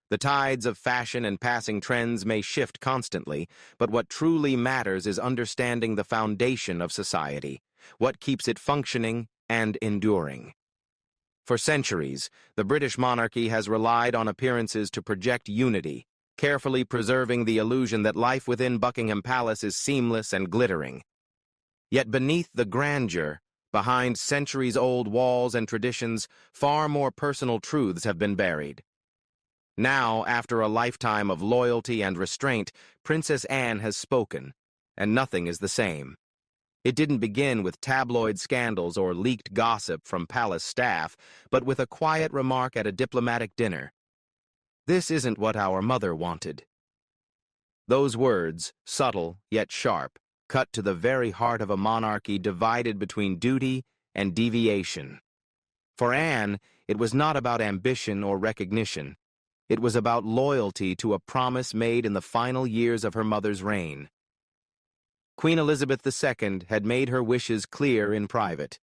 The tides of fashion and passing trends may shift constantly, but what truly matters is understanding the foundation of society, what keeps it functioning and enduring. For centuries, the British monarchy has relied on appearances to project unity, carefully preserving the illusion that life within Buckingham Palace is seamless and glittering. Yet beneath the grandeur, behind centuries-old walls and traditions, far more personal truths have been buried. Now, after a lifetime of loyalty and restraint, Princess Anne has spoken, and nothing is the same. It didn't begin with tabloid scandals or leaked gossip from palace staff, but with a quiet remark at a diplomatic dinner. "This isn't what our mother wanted." Those words, subtle yet sharp, cut to the very heart of a monarchy divided between duty and deviation. For Anne, it was not about ambition or recognition. It was about loyalty to a promise made in the final years of her mother's reign. Queen Elizabeth II had made her wishes clear in private.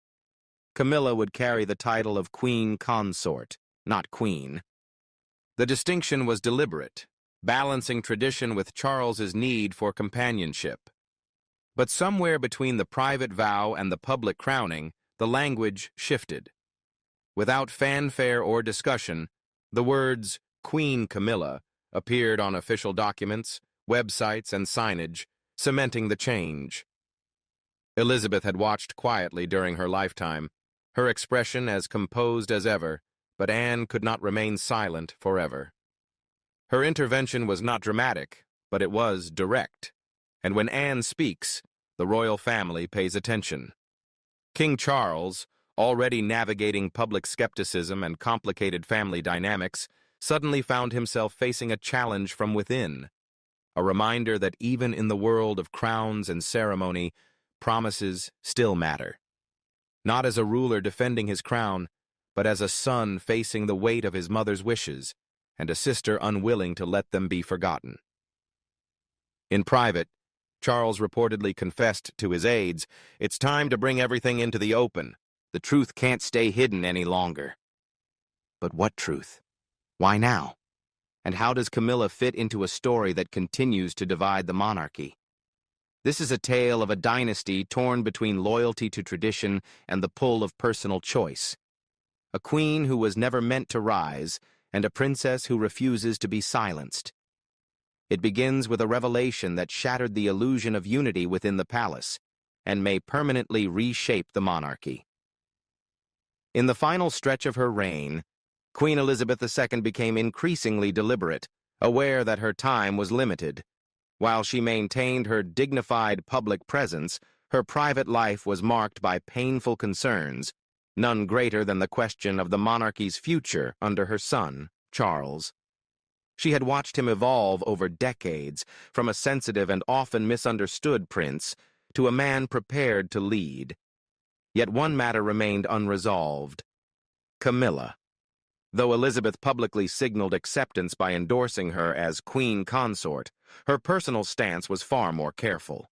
Camilla would carry the title of Queen Consort, not Queen. The distinction was deliberate, balancing tradition with Charles's need for companionship. But somewhere between the private vow and the public crowning, the language shifted. Without fanfare or discussion, the words Queen Camilla appeared on official documents, websites, and signage, cementing the change. Elizabeth had watched quietly during her lifetime, her expression as composed as ever, but Anne could not remain silent forever. Her intervention was not dramatic, but it was direct, and when Anne speaks, the royal family pays attention. King Charles, already navigating public skepticism and complicated family dynamics, suddenly found himself facing a challenge from within, a reminder that even in the world of crowns and ceremony, promises still matter. Not as a ruler defending his crown, but as a son facing the weight of his mother's wishes, and a sister unwilling to let them be forgotten. In private, Charles reportedly confessed to his aides, "It's time to bring everything into the open. The truth can't stay hidden any longer." But what truth? Why now? And how does Camilla fit into a story that continues to divide the monarchy? This is a tale of a dynasty torn between loyalty to tradition and the pull of personal choice. A queen who was never meant to rise, and a princess who refuses to be silenced. It begins with a revelation that shattered the illusion of unity within the palace, and may permanently reshape the monarchy. In the final stretch of her reign, Queen Elizabeth II became increasingly deliberate, aware that her time was limited. While she maintained her dignified public presence, her private life was marked by painful concerns, none greater than the question of the monarchy's future under her son, Charles. She had watched him evolve over decades, from a sensitive and often misunderstood prince to a man prepared to lead. Yet one matter remained unresolved: Camilla. Though Elizabeth publicly signaled acceptance by endorsing her as Queen Consort, her personal stance was far more careful.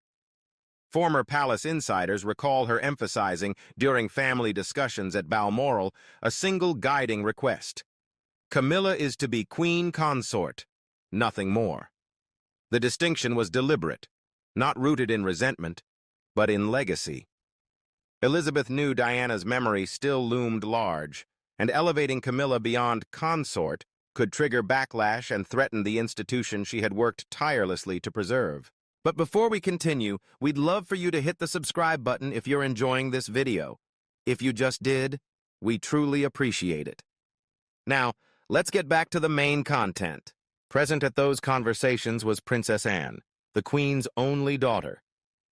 Former palace insiders recall her emphasizing, during family discussions at Balmoral, a single guiding request: Camilla is to be Queen Consort, nothing more. The distinction was deliberate, not rooted in resentment, but in legacy. Elizabeth knew Diana's memory still loomed large, and elevating Camilla beyond consort could trigger backlash and threaten the institution she had worked tirelessly to preserve. But before we continue, we'd love for you to hit the subscribe button if you're enjoying this video. If you just did, we truly appreciate it. Now, let's get back to the main content. Present at those conversations was Princess Anne, the Queen's only daughter,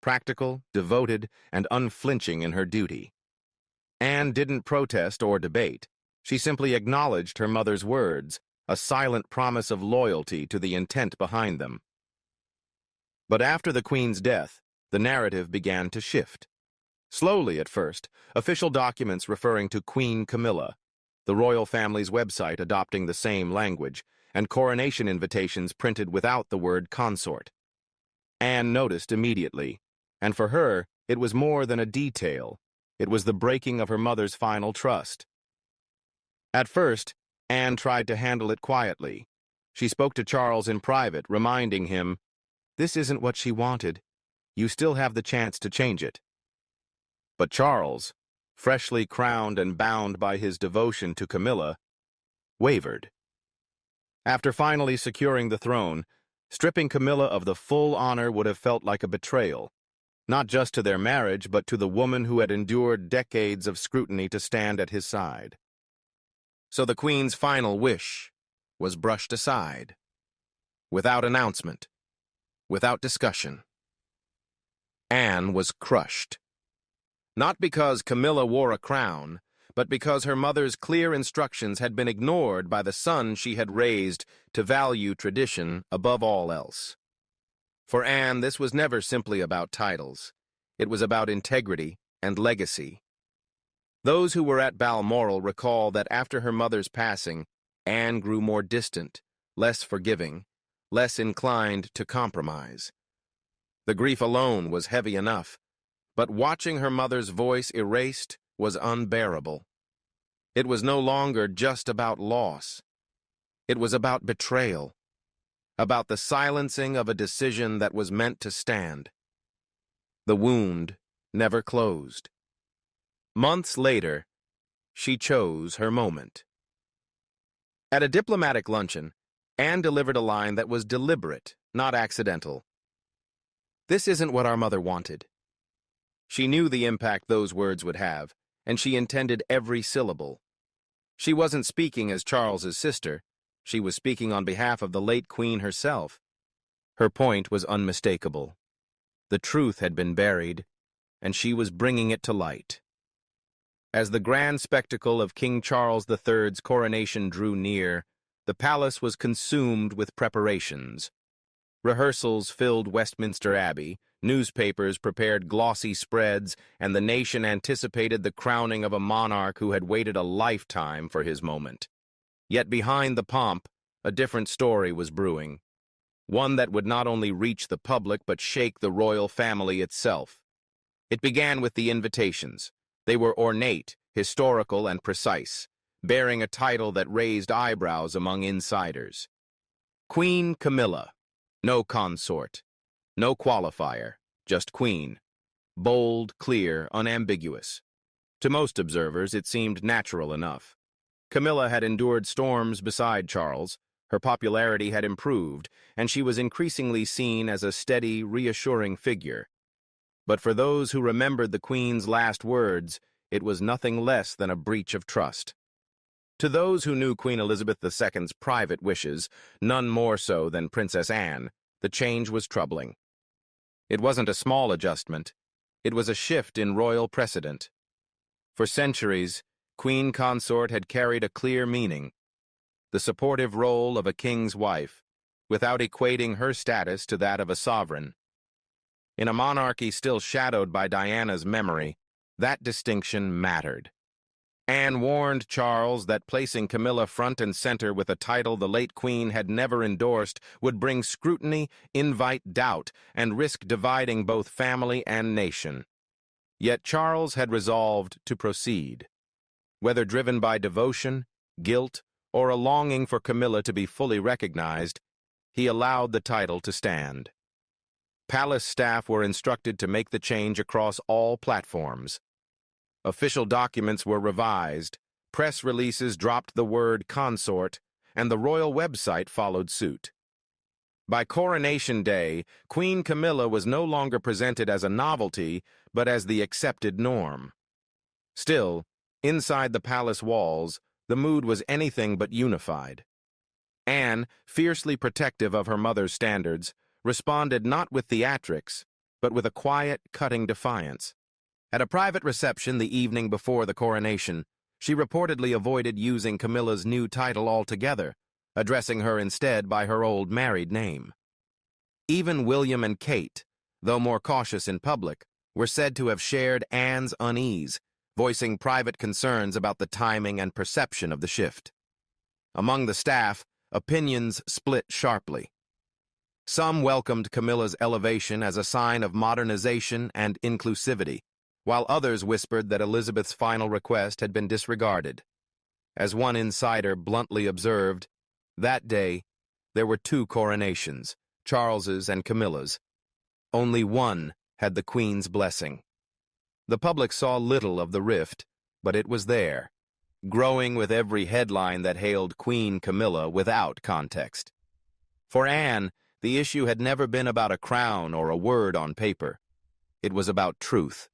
practical, devoted, and unflinching in her duty. Anne didn't protest or debate. She simply acknowledged her mother's words, a silent promise of loyalty to the intent behind them. But after the Queen's death, the narrative began to shift. Slowly at first, official documents referring to Queen Camilla, the royal family's website adopting the same language, and coronation invitations printed without the word consort. Anne noticed immediately, and for her, it was more than a detail. It was the breaking of her mother's final trust. At first, Anne tried to handle it quietly. She spoke to Charles in private, reminding him, "This isn't what she wanted. You still have the chance to change it." But Charles, freshly crowned and bound by his devotion to Camilla, wavered. After finally securing the throne, stripping Camilla of the full honor would have felt like a betrayal, not just to their marriage, but to the woman who had endured decades of scrutiny to stand at his side. So the Queen's final wish was brushed aside, without announcement, without discussion. Anne was crushed. Not because Camilla wore a crown, but because her mother's clear instructions had been ignored by the son she had raised to value tradition above all else. For Anne, this was never simply about titles. It was about integrity and legacy. Those who were at Balmoral recall that after her mother's passing, Anne grew more distant, less forgiving, less inclined to compromise. The grief alone was heavy enough, but watching her mother's voice erased was unbearable. It was no longer just about loss. It was about betrayal, about the silencing of a decision that was meant to stand. The wound never closed. Months later, she chose her moment. At a diplomatic luncheon, Anne delivered a line that was deliberate, not accidental. "This isn't what our mother wanted." She knew the impact those words would have, and she intended every syllable. She wasn't speaking as Charles's sister. She was speaking on behalf of the late Queen herself. Her point was unmistakable. The truth had been buried, and she was bringing it to light. As the grand spectacle of King Charles III's coronation drew near, the palace was consumed with preparations. Rehearsals filled Westminster Abbey, newspapers prepared glossy spreads, and the nation anticipated the crowning of a monarch who had waited a lifetime for his moment. Yet behind the pomp, a different story was brewing, one that would not only reach the public but shake the royal family itself. It began with the invitations. They were ornate, historical, and precise, bearing a title that raised eyebrows among insiders. Queen Camilla. No consort, no qualifier, just Queen. Bold, clear, unambiguous. To most observers, it seemed natural enough. Camilla had endured storms beside Charles, her popularity had improved, and she was increasingly seen as a steady, reassuring figure. But for those who remembered the Queen's last words, it was nothing less than a breach of trust. To those who knew Queen Elizabeth II's private wishes, none more so than Princess Anne, the change was troubling. It wasn't a small adjustment. It was a shift in royal precedent. For centuries, Queen Consort had carried a clear meaning, the supportive role of a king's wife, without equating her status to that of a sovereign. In a monarchy still shadowed by Diana's memory, that distinction mattered. Anne warned Charles that placing Camilla front and center with a title the late Queen had never endorsed would bring scrutiny, invite doubt, and risk dividing both family and nation. Yet Charles had resolved to proceed. Whether driven by devotion, guilt, or a longing for Camilla to be fully recognized, he allowed the title to stand. Palace staff were instructed to make the change across all platforms. Official documents were revised, press releases dropped the word consort, and the royal website followed suit. By Coronation Day, Queen Camilla was no longer presented as a novelty, but as the accepted norm. Still, inside the palace walls, the mood was anything but unified. Anne, fiercely protective of her mother's standards, responded not with theatrics, but with a quiet, cutting defiance. At a private reception the evening before the coronation, she reportedly avoided using Camilla's new title altogether, addressing her instead by her old married name. Even William and Kate, though more cautious in public, were said to have shared Anne's unease, voicing private concerns about the timing and perception of the shift. Among the staff, opinions split sharply. Some welcomed Camilla's elevation as a sign of modernization and inclusivity, while others whispered that Elizabeth's final request had been disregarded. As one insider bluntly observed, that day, There were two coronations, Charles's and Camilla's. Only one had the Queen's blessing. The public saw little of the rift, but it was there, growing with every headline that hailed Queen Camilla without context. For Anne, the issue had never been about a crown or a word on paper. It was about truth.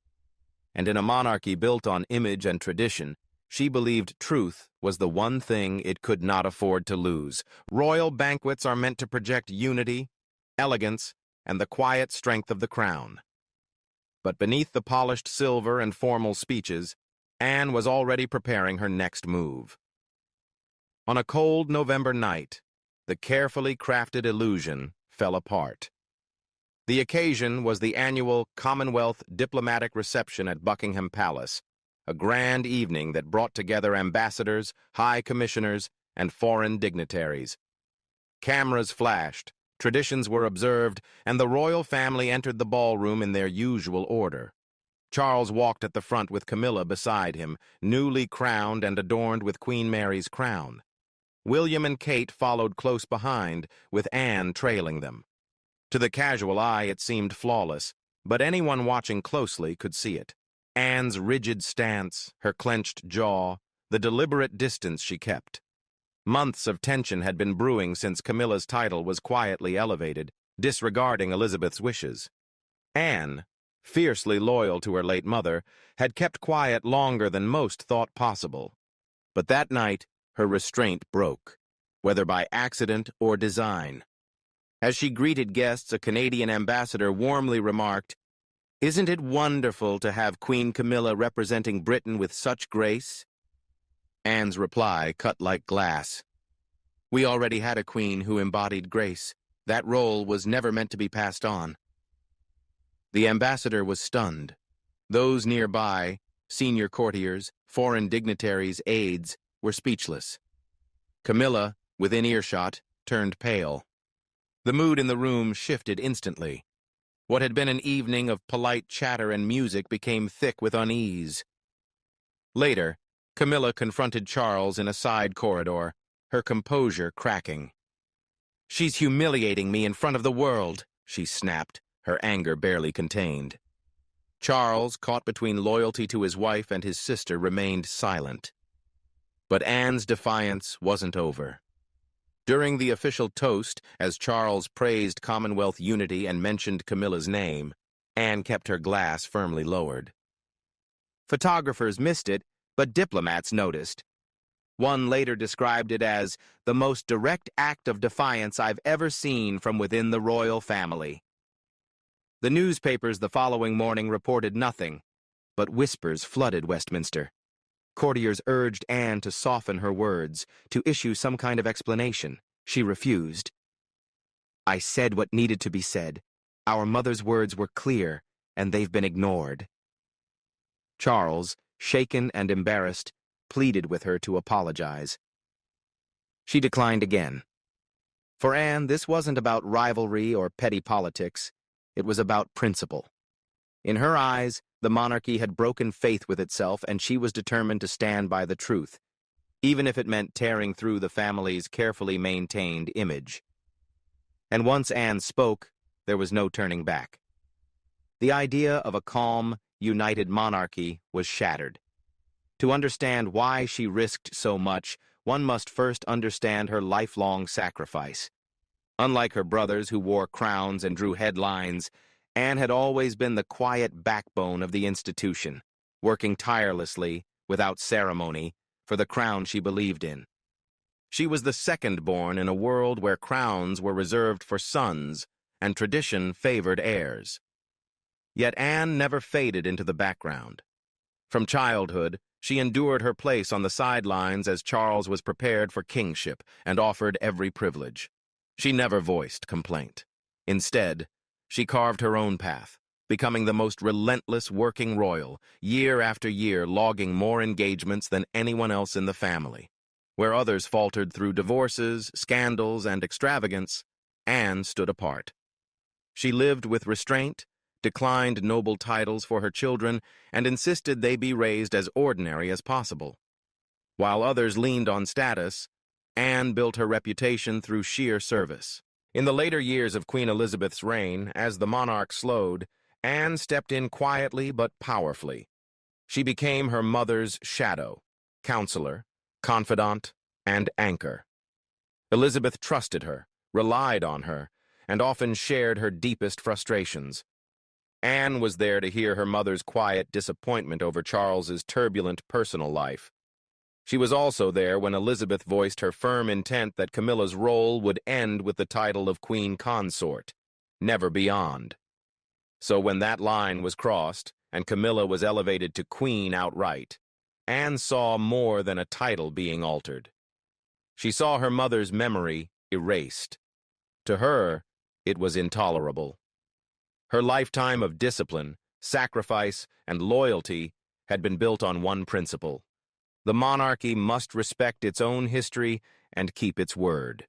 And in a monarchy built on image and tradition, she believed truth was the one thing it could not afford to lose. Royal banquets are meant to project unity, elegance, and the quiet strength of the crown. But beneath the polished silver and formal speeches, Anne was already preparing her next move. On a cold November night, the carefully crafted illusion fell apart. The occasion was the annual Commonwealth diplomatic reception at Buckingham Palace, a grand evening that brought together ambassadors, high commissioners, and foreign dignitaries. Cameras flashed, traditions were observed, and the royal family entered the ballroom in their usual order. Charles walked at the front with Camilla beside him, newly crowned and adorned with Queen Mary's crown. William and Kate followed close behind, with Anne trailing them. To the casual eye, it seemed flawless, but anyone watching closely could see it. Anne's rigid stance, her clenched jaw, the deliberate distance she kept. Months of tension had been brewing since Camilla's title was quietly elevated, disregarding Elizabeth's wishes. Anne, fiercely loyal to her late mother, had kept quiet longer than most thought possible. But that night, her restraint broke, whether by accident or design. As she greeted guests, a Canadian ambassador warmly remarked, "Isn't it wonderful to have Queen Camilla representing Britain with such grace?" Anne's reply cut like glass. "We already had a queen who embodied grace. That role was never meant to be passed on." The ambassador was stunned. Those nearby, senior courtiers, foreign dignitaries, aides, were speechless. Camilla, within earshot, turned pale. The mood in the room shifted instantly. What had been an evening of polite chatter and music became thick with unease. Later, Camilla confronted Charles in a side corridor, her composure cracking. "She's humiliating me in front of the world," she snapped, her anger barely contained. Charles, caught between loyalty to his wife and his sister, remained silent. But Anne's defiance wasn't over. During the official toast, as Charles praised Commonwealth unity and mentioned Camilla's name, Anne kept her glass firmly lowered. Photographers missed it, but diplomats noticed. One later described it as the most direct act of defiance I've ever seen from within the royal family. The newspapers the following morning reported nothing, but whispers flooded Westminster. Courtiers urged Anne to soften her words, to issue some kind of explanation. She refused. "I said what needed to be said. Our mother's words were clear, and they've been ignored." Charles, shaken and embarrassed, pleaded with her to apologize. She declined again. For Anne, this wasn't about rivalry or petty politics. It was about principle. In her eyes, the monarchy had broken faith with itself, and she was determined to stand by the truth, even if it meant tearing through the family's carefully maintained image. And once Anne spoke, there was no turning back. The idea of a calm, united monarchy was shattered. To understand why she risked so much, one must first understand her lifelong sacrifice. Unlike her brothers who wore crowns and drew headlines, Anne had always been the quiet backbone of the institution, working tirelessly, without ceremony, for the crown she believed in. She was the second-born in a world where crowns were reserved for sons and tradition favored heirs. Yet Anne never faded into the background. From childhood, she endured her place on the sidelines as Charles was prepared for kingship and offered every privilege. She never voiced complaint. Instead, she carved her own path, becoming the most relentless working royal, year after year logging more engagements than anyone else in the family. Where others faltered through divorces, scandals, and extravagance, Anne stood apart. She lived with restraint, declined noble titles for her children, and insisted they be raised as ordinary as possible. While others leaned on status, Anne built her reputation through sheer service. In the later years of Queen Elizabeth's reign, as the monarch slowed, Anne stepped in quietly but powerfully. She became her mother's shadow, counselor, confidant, and anchor. Elizabeth trusted her, relied on her, and often shared her deepest frustrations. Anne was there to hear her mother's quiet disappointment over Charles's turbulent personal life. She was also there when Elizabeth voiced her firm intent that Camilla's role would end with the title of Queen Consort, never beyond. So when that line was crossed, and Camilla was elevated to Queen outright, Anne saw more than a title being altered. She saw her mother's memory erased. To her, it was intolerable. Her lifetime of discipline, sacrifice, and loyalty had been built on one principle: the monarchy must respect its own history and keep its word.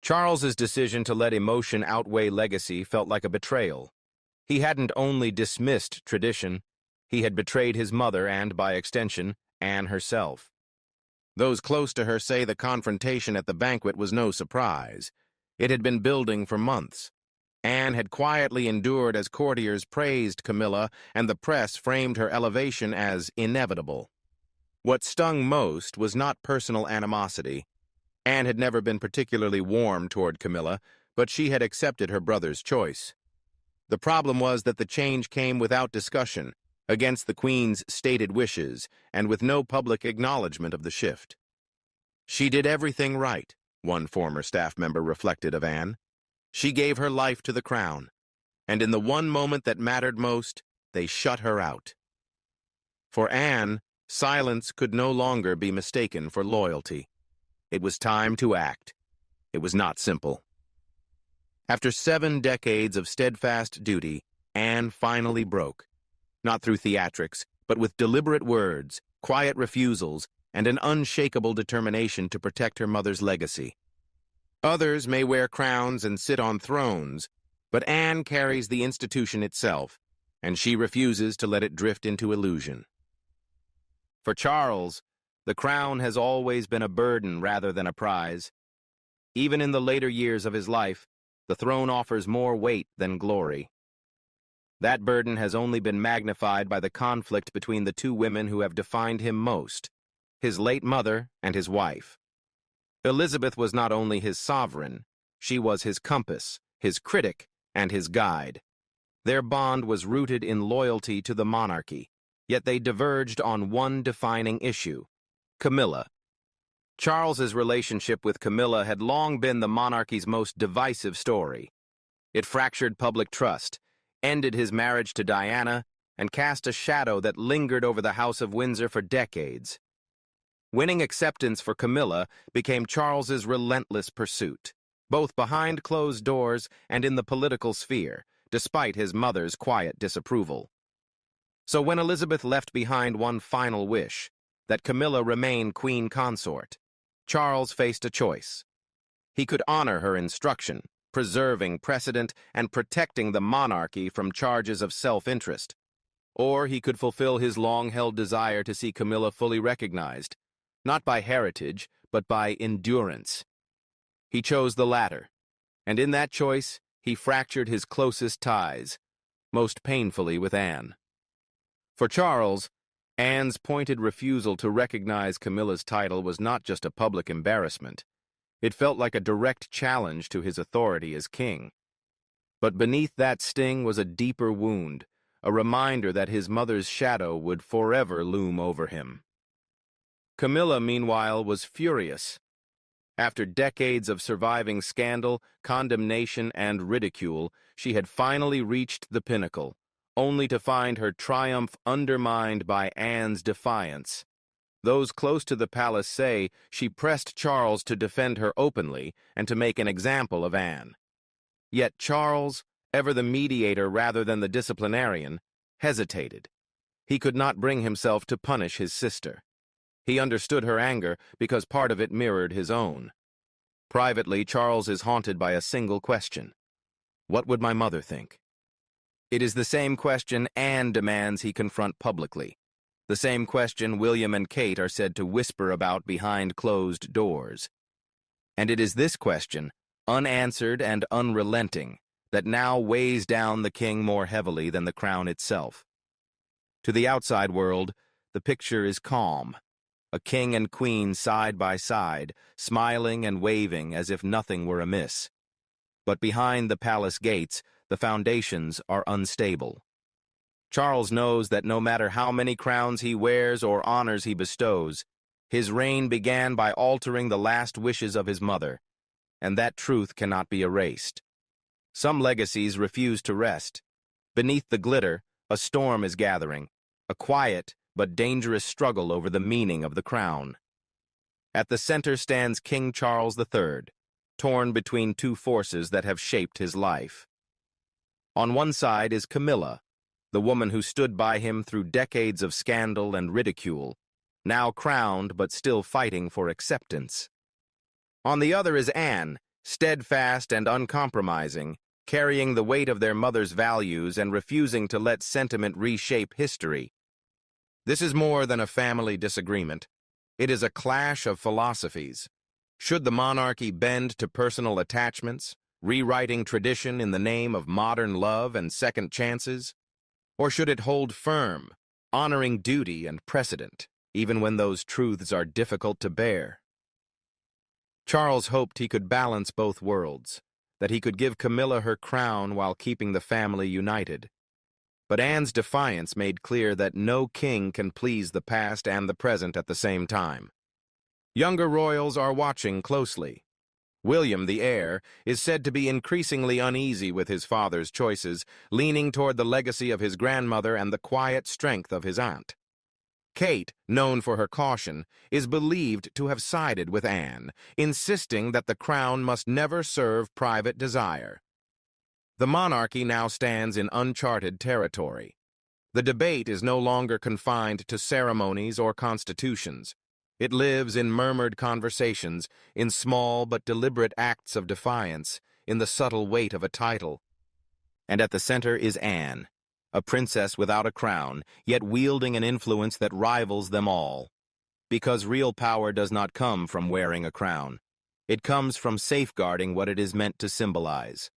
Charles's decision to let emotion outweigh legacy felt like a betrayal. He hadn't only dismissed tradition, he had betrayed his mother and, by extension, Anne herself. Those close to her say the confrontation at the banquet was no surprise. It had been building for months. Anne had quietly endured as courtiers praised Camilla, and the press framed her elevation as inevitable. What stung most was not personal animosity. Anne had never been particularly warm toward Camilla, but she had accepted her brother's choice. The problem was that the change came without discussion, against the Queen's stated wishes, and with no public acknowledgement of the shift. She did everything right, one former staff member reflected of Anne. She gave her life to the crown, and in the one moment that mattered most, they shut her out. For Anne, silence could no longer be mistaken for loyalty. It was time to act. It was not simple. After 7 decades of steadfast duty, Anne finally broke. Not through theatrics, but with deliberate words, quiet refusals, and an unshakable determination to protect her mother's legacy. Others may wear crowns and sit on thrones, but Anne carries the institution itself, and she refuses to let it drift into illusion. For Charles, the crown has always been a burden rather than a prize. Even in the later years of his life, the throne offers more weight than glory. That burden has only been magnified by the conflict between the two women who have defined him most, his late mother and his wife. Elizabeth was not only his sovereign, she was his compass, his critic, and his guide. Their bond was rooted in loyalty to the monarchy, yet they diverged on one defining issue: Camilla. Charles's relationship with Camilla had long been the monarchy's most divisive story. It fractured public trust, ended his marriage to Diana, and cast a shadow that lingered over the House of Windsor for decades. Winning acceptance for Camilla became Charles's relentless pursuit, both behind closed doors and in the political sphere, despite his mother's quiet disapproval. So when Elizabeth left behind one final wish, that Camilla remain Queen Consort, Charles faced a choice. He could honor her instruction, preserving precedent and protecting the monarchy from charges of self-interest. Or he could fulfill his long-held desire to see Camilla fully recognized, not by heritage, but by endurance. He chose the latter, and in that choice, he fractured his closest ties, most painfully with Anne. For Charles, Anne's pointed refusal to recognize Camilla's title was not just a public embarrassment. It felt like a direct challenge to his authority as king. But beneath that sting was a deeper wound, a reminder that his mother's shadow would forever loom over him. Camilla, meanwhile, was furious. After decades of surviving scandal, condemnation, and ridicule, she had finally reached the pinnacle, only to find her triumph undermined by Anne's defiance. Those close to the palace say she pressed Charles to defend her openly and to make an example of Anne. Yet Charles, ever the mediator rather than the disciplinarian, hesitated. He could not bring himself to punish his sister. He understood her anger because part of it mirrored his own. Privately, Charles is haunted by a single question: what would my mother think? It is the same question Anne demands he confront publicly. the same question William and Kate are said to whisper about behind closed doors. And it is this question, unanswered and unrelenting, that now weighs down the king more heavily than the crown itself. To the outside world, the picture is calm. A king and queen side by side, smiling and waving as if nothing were amiss. But behind the palace gates, the foundations are unstable. Charles knows that no matter how many crowns he wears or honors he bestows, his reign began by altering the last wishes of his mother, and that truth cannot be erased. Some legacies refuse to rest. Beneath the glitter, a storm is gathering, a quiet but dangerous struggle over the meaning of the crown. At the center stands King Charles III, torn between two forces that have shaped his life. On one side is Camilla, the woman who stood by him through decades of scandal and ridicule, now crowned but still fighting for acceptance. On the other is Anne, steadfast and uncompromising, carrying the weight of their mother's values and refusing to let sentiment reshape history. This is more than a family disagreement. It is a clash of philosophies. Should the monarchy bend to personal attachments, rewriting tradition in the name of modern love and second chances? Or should it hold firm, honoring duty and precedent, even when those truths are difficult to bear? Charles hoped he could balance both worlds, that he could give Camilla her crown while keeping the family united. But Anne's defiance made clear that no king can please the past and the present at the same time. Younger royals are watching closely. William, the heir, is said to be increasingly uneasy with his father's choices, leaning toward the legacy of his grandmother and the quiet strength of his aunt. Kate, known for her caution, is believed to have sided with Anne, insisting that the crown must never serve private desire. The monarchy now stands in uncharted territory. The debate is no longer confined to ceremonies or constitutions. It lives in murmured conversations, in small but deliberate acts of defiance, in the subtle weight of a title. And at the center is Anne, a princess without a crown, yet wielding an influence that rivals them all. Because real power does not come from wearing a crown. It comes from safeguarding what it is meant to symbolize.